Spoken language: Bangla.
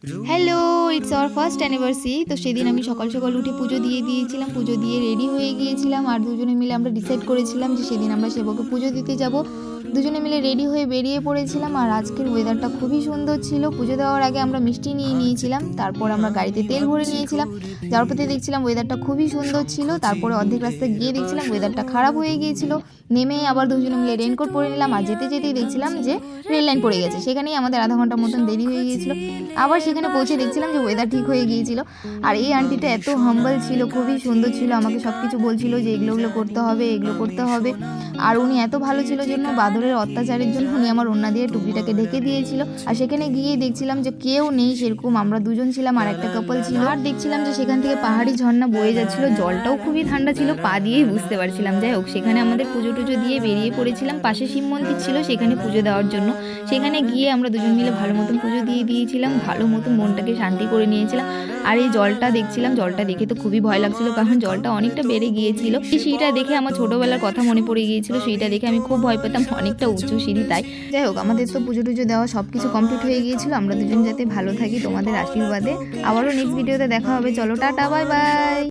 Hello, it's our first anniversary. তো সেদিন আমি সকাল সকাল উঠে পুজো দিয়ে দিয়েছিলাম। পুজো দিয়ে রেডি হয়ে গিয়েছিলাম আর দুজনে মিলে আমরা ডিসাইড করেছিলাম যে সেদিন আমরা সেবকে পুজো দিতে যাব। দুজনে মিলে রেডি হয়ে বেরিয়ে পড়েছিলাম। আর আজকের ওয়েদারটা খুবই সুন্দর ছিল। পুজো দেওয়ার আগে আমরা মিষ্টি নিয়ে নিয়েছিলাম, তারপর আমরা গাড়িতে তেল ভরে নিয়েছিলাম। যাওয়ার পথে দেখছিলাম ওয়েদারটা খুবই সুন্দর ছিল। তারপরে অর্ধেক রাস্তায় গিয়ে দেখছিলাম ওয়েদারটা খারাপ হয়ে গিয়েছিল। নেমে আবার দুজনে মিলে রেনকোট পরে নিলাম। আর যেতে যেতেই দেখছিলাম যে রেল লাইন পড়ে গেছে, সেখানেই আমাদের আধা ঘন্টার মতন দেরি হয়ে গিয়েছিল। আবার সেখানে পৌঁছে দেখছিলাম যে ওয়েদার ঠিক হয়ে গিয়েছিল। আর এই আন্টিটা এত হাম্বল ছিল, খুবই সুন্দর ছিল, আমাকে সব কিছু বলছিল যে এগুলো করতে হবে, এগুলো করতে হবে। আর উনি এত ভালো ছিল জন্য বাদরের অত্যাচারের জন্য উনি আমার ওড়না দিয়ে টুপিটাকে ঢেকে দিয়েছিল। আর সেখানে গিয়ে দেখছিলাম যে কেউ নেই সেরকম, আমরা দুজন ছিলাম আর একটা কাপল ছিল। আর দেখছিলাম যে সেখান থেকে পাহাড়ি ঝর্ণা বয়ে যাচ্ছিল, জলটাও খুবই ঠান্ডা ছিল, পা দিয়েই বুঝতে পারছিলাম। যাই হোক, সেখানে আমাদের পুজো টুজো দিয়ে বেরিয়ে পড়েছিলাম। পাশে শিব মন্দির ছিল, সেখানে পুজো দেওয়ার জন্য। সেখানে গিয়ে আমরা দুজন মিলে ভালো মতন পুজো দিয়ে দিয়েছিলাম, ভালো মতন মনটাকে শান্তি করে নিয়েছিলাম। আর এই জলটা দেখছিলাম, জলটা দেখে তো খুবই ভয় লাগছিল, কারণ জলটা অনেকটা বেড়ে গিয়েছিল। এই সিঁড়িটা দেখে আমার ছোটোবেলার কথা মনে পড়ে গিয়েছিল। সিঁড়িটা দেখে আমি খুব ভয় পেতাম, অনেকটা উঁচু সিঁড়ি। তাই যাই হোক, আমাদের তো পুজো টুজো দেওয়া সব কিছু কমপ্লিট হয়ে গিয়েছিল। আমরা দুজন যাতে ভালো থাকি তোমাদের আশীর্বাদে। আবারও নেক্সট ভিডিওতে দেখা হবে। চলো, টাটা, বাই বাই।